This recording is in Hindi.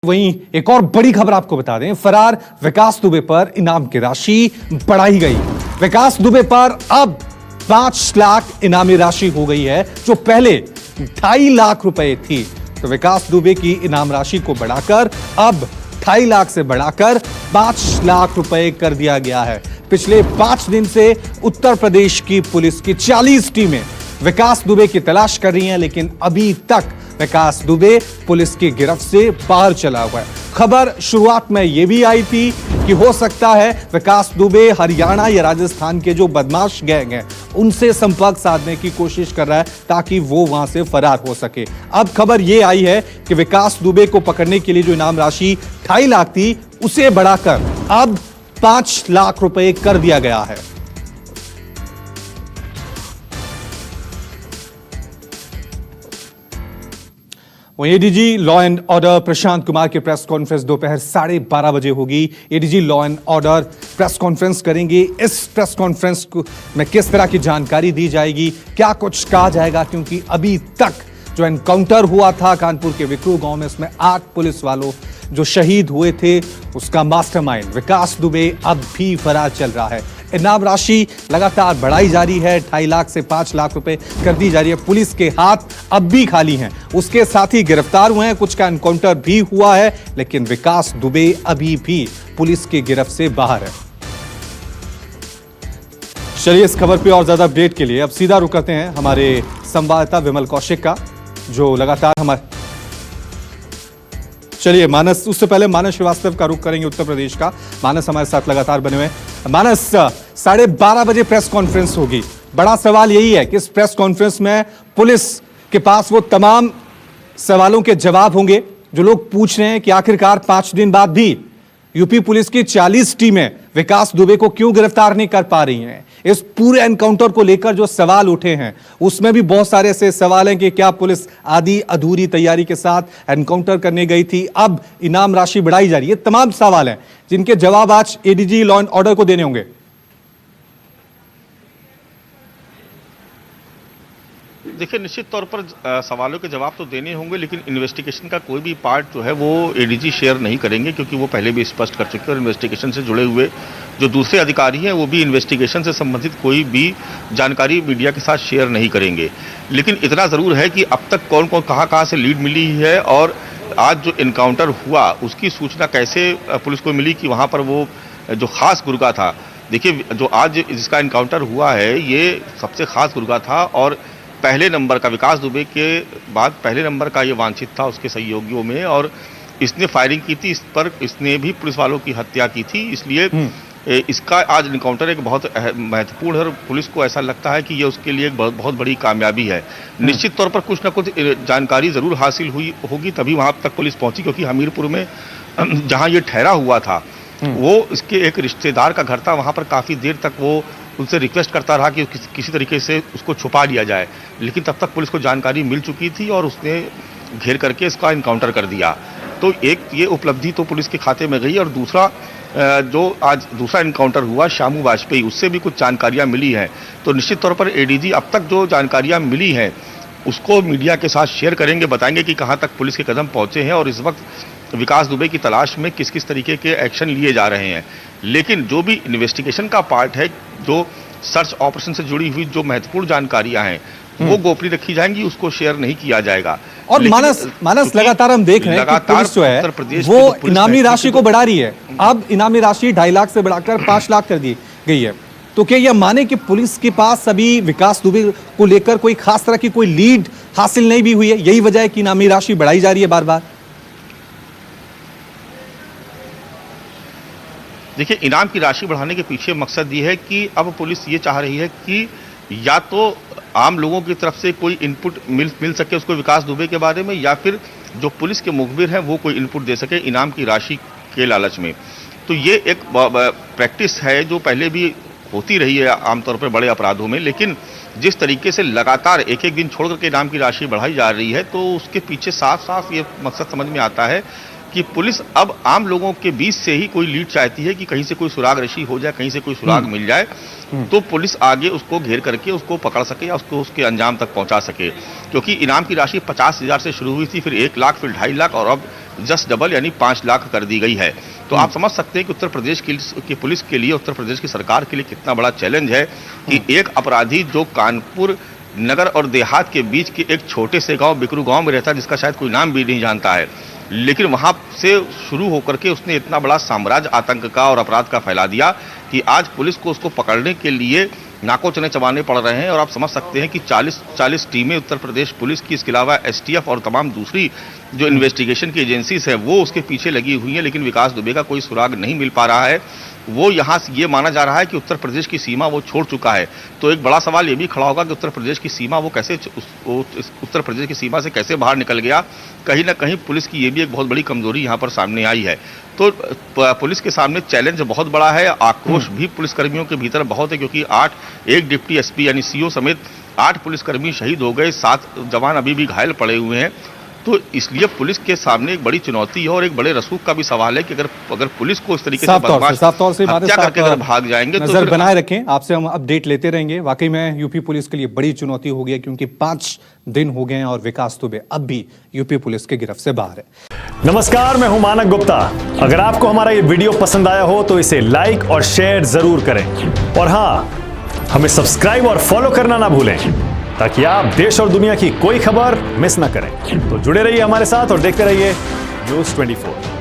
वहीं एक और बड़ी खबर आपको बता दें, फरार विकास दुबे पर इनाम की राशि बढ़ाई गई। विकास दुबे पर अब 5 लाख इनामी राशि हो गई है, जो पहले 2.5 लाख रुपए थी। तो विकास दुबे की इनाम राशि को बढ़ाकर अब 2.5 लाख से बढ़ाकर 5 लाख रुपए कर दिया गया है। पिछले 5 दिन से उत्तर प्रदेश की पुलिस की 40 टीमें विकास दुबे की तलाश कर रही हैं, लेकिन अभी तक विकास दुबे पुलिस की गिरफ्त से बाहर चला हुआ है। खबर शुरुआत में यह भी आई थी कि हो सकता है विकास दुबे हरियाणा या राजस्थान के जो बदमाश गैंग हैं उनसे संपर्क साधने की कोशिश कर रहा है ताकि वो वहां से फरार हो सके। अब खबर यह आई है कि विकास दुबे को पकड़ने के लिए जो इनाम राशि 2.5 लाख थी उसे बढ़ाकर अब 5 लाख रुपए कर दिया गया है। ADG law and order Prashant Kumar की प्रेस कॉन्फ्रेंस दोपहर 12:30 बजे होगी। ADG law and order press conference करेंगे। इस प्रेस कॉन्फ्रेंस में किस तरह की जानकारी दी जाएगी, क्या कुछ कहा जाएगा, क्योंकि अभी तक जो एनकाउंटर हुआ था कानपुर के विक्रू गांव में, उसमें 8 पुलिस वालों जो शहीद हुए थे, उसका मास्टरमाइंड विकास दुबे अब भी फरार चल रहा है। इनाम राशि लगातार बढ़ाई जा रही है, 2.5 लाख से 5 लाख रुपए कर दी जा रही है। पुलिस के हाथ अब भी खाली हैं। उसके साथ ही गिरफ्तार हुए हैं, कुछ का एनकाउंटर भी हुआ है, लेकिन विकास दुबे अभी भी पुलिस की गिरफ्त से बाहर है। चलिए इस खबर पे और ज्यादा अपडेट के लिए अब सीधा रुक करते हैं हमारे संवाददाता विमल कौशिक का, जो लगातार हमारे चलिए मानस, उससे पहले मानस श्रीवास्तव का रुख करेंगे उत्तर प्रदेश का। मानस हमारे साथ लगातार बने हुए हैं। मानस, 12:30 बजे प्रेस कॉन्फ्रेंस होगी। बड़ा सवाल यही है कि इस प्रेस कॉन्फ्रेंस में पुलिस के पास वो तमाम सवालों के जवाब होंगे जो लोग पूछ रहे हैं कि आखिरकार 5 दिन बाद भी यूपी पुलिस की 40 टीमें विकास दुबे को क्यों गिरफ्तार नहीं कर पा रही हैं। इस पूरे एनकाउंटर को लेकर जो सवाल उठे हैं उसमें भी बहुत सारे ऐसे सवाल हैं कि क्या पुलिस आधी अधूरी तैयारी के साथ एनकाउंटर करने गई थी, अब इनाम राशि बढ़ाई जा रही है। तमाम सवाल हैं जिनके जवाब आज एडीजी लॉ एंड ऑर्डर को देने होंगे। देखिए, निश्चित तौर पर सवालों के जवाब तो देने होंगे, लेकिन इन्वेस्टिगेशन का कोई भी पार्ट जो है वो एडीजी शेयर नहीं करेंगे, क्योंकि वो पहले भी स्पष्ट कर चुके हैं। और इन्वेस्टिगेशन से जुड़े हुए जो दूसरे अधिकारी हैं वो भी इन्वेस्टिगेशन से संबंधित कोई भी जानकारी मीडिया के साथ शेयर नहीं करेंगे। लेकिन इतना ज़रूर है कि अब तक कौन कौन कहाँ से लीड मिली है और आज जो इनकाउंटर हुआ उसकी सूचना कैसे पुलिस को मिली कि वहाँ पर वो जो खास गुर्गा था। देखिए, जो आज जिसका इनकाउंटर हुआ है ये सबसे खास गुर्गा था और पहले नंबर का, विकास दुबे के बाद पहले नंबर का ये वांछित था उसके सहयोगियों में, और इसने फायरिंग की थी, इस पर इसने भी पुलिस वालों की हत्या की थी। इसलिए इसका आज इनकाउंटर एक बहुत महत्वपूर्ण है और पुलिस को ऐसा लगता है कि ये उसके लिए एक बहुत बड़ी कामयाबी है। निश्चित तौर पर कुछ ना कुछ जानकारी जरूर हासिल हुई होगी, तभी वहां तक पुलिस पहुंची, क्योंकि हमीरपुर में जहां ये ठहरा हुआ था वो इसके एक रिश्तेदार का घर था। वहां पर काफी देर तक वो उनसे रिक्वेस्ट करता रहा कि किसी तरीके से उसको छुपा लिया जाए, लेकिन तब तक पुलिस को जानकारी मिल चुकी थी और उसने घेर करके इसका इनकाउंटर कर दिया। तो एक ये उपलब्धि तो पुलिस के खाते में गई। और दूसरा जो आज दूसरा इनकाउंटर हुआ शामू वाजपेयी, उससे भी कुछ जानकारियां मिली हैं। तो निश्चित तौर पर एडीजी अब तक जो जानकारियां मिली हैं उसको मीडिया के साथ शेयर करेंगे, बताएंगे कि कहां तक पुलिस के कदम पहुंचे हैं और इस वक्त विकास दुबे की तलाश में किस किस तरीके के एक्शन लिए जा रहे हैं। लेकिन जो भी इन्वेस्टिगेशन का पार्ट है, जो सर्च ऑपरेशन से जुड़ी हुई जो महत्वपूर्ण जानकारियां हैं वो गोपनीय रखी जाएंगी, उसको शेयर नहीं किया जाएगा। और मानस लगातार हम देख रहे हैं कि पुलिस जो है वो इनामी राशि को बढ़ा रही है। अब इनामी राशि 2.5 लाख से बढ़ाकर 5 लाख कर दी गई है। तो क्या यह माने कि पुलिस के पास अभी विकास दुबे को लेकर कोई खास तरह की कोई लीड हासिल नहीं भी हुई है, यही वजह है कि इनामी राशि बढ़ाई जा रही है बार बार? देखिए, इनाम की राशि बढ़ाने के पीछे मकसद ये है कि अब पुलिस ये चाह रही है कि या तो आम लोगों की तरफ से कोई इनपुट मिल सके उसको विकास दुबे के बारे में, या फिर जो पुलिस के मुखबिर हैं वो कोई इनपुट दे सके इनाम की राशि के लालच में। तो ये एक प्रैक्टिस है जो पहले भी होती रही है आमतौर पर बड़े अपराधों में, लेकिन जिस तरीके से लगातार एक दिन छोड़ करके इनाम की राशि बढ़ाई जा रही है तो उसके पीछे साफ साफ ये मकसद समझ में आता है कि पुलिस अब आम लोगों के बीच से ही कोई लीड चाहती है कि कहीं से कोई सुराग रशी हो जाए, कहीं से कोई सुराग मिल जाए, तो पुलिस आगे उसको घेर करके उसको पकड़ सके या उसको उसके अंजाम तक पहुंचा सके। क्योंकि इनाम की राशि 50,000 से शुरू हुई थी, फिर 1 लाख, फिर 2.5 लाख और अब जस्ट डबल यानी 5 लाख कर दी गई है। तो आप समझ सकते हैं कि उत्तर प्रदेश की पुलिस के लिए, उत्तर प्रदेश की सरकार के लिए कितना बड़ा चैलेंज है कि एक अपराधी जो कानपुर नगर और देहात के बीच के एक छोटे से गांव बिकरू गांव में रहता है, जिसका शायद कोई नाम भी नहीं जानता है, लेकिन वहां से शुरू होकर के उसने इतना बड़ा साम्राज्य आतंक का और अपराध का फैला दिया कि आज पुलिस को उसको पकड़ने के लिए नाकों चने चबाने पड़ रहे हैं। और आप समझ सकते हैं कि 40 टीमें उत्तर प्रदेश पुलिस की, इसके अलावा एसटीएफ और तमाम दूसरी जो इन्वेस्टिगेशन की एजेंसीज हैं वो उसके पीछे लगी हुई हैं, लेकिन विकास दुबे का कोई सुराग नहीं मिल पा रहा है। वो यहाँ से ये माना जा रहा है कि उत्तर प्रदेश की सीमा वो छोड़ चुका है। तो एक बड़ा सवाल ये भी खड़ा होगा कि उत्तर प्रदेश की सीमा वो कैसे, उत्तर प्रदेश की सीमा से कैसे बाहर निकल गया। कहीं ना कहीं पुलिस की ये भी एक बहुत बड़ी कमजोरी यहाँ पर सामने आई है। तो पुलिस के सामने चैलेंज बहुत बड़ा है, आक्रोश भी पुलिसकर्मियों के भीतर बहुत है, क्योंकि एक डिप्टी एसपी यानी सीओ समेत 8 पुलिसकर्मी शहीद हो गए, 7 जवान अभी भी घायल पड़े हुए हैं। तो इसलिए पुलिस के सामने एक बड़ी चुनौती है और एक बड़े रसूख का भी सवाल है कि अगर पुलिस को इस तरीके से साफ तौर से हत्या करके अगर भाग जाएंगे तो नजर बनाए रखें। आपसे हम अपडेट लेते रहेंगे। वाकई में यूपी पुलिस के लिए बड़ी चुनौती हो गई है, क्योंकि 5 दिन हो गए हैं और विकास दुबे अब भी यूपी पुलिस के गिरफ्त से बाहर है। नमस्कार, मैं हूं मानक गुप्ता। अगर आपको हमारा ये वीडियो पसंद आया हो तो इसे लाइक और शेयर जरूर करें, और हां, हमें सब्सक्राइब और फॉलो करना ना भूलें ताकि आप देश और दुनिया की कोई खबर मिस ना करें। तो जुड़े रहिए हमारे साथ और देखते रहिए News 24।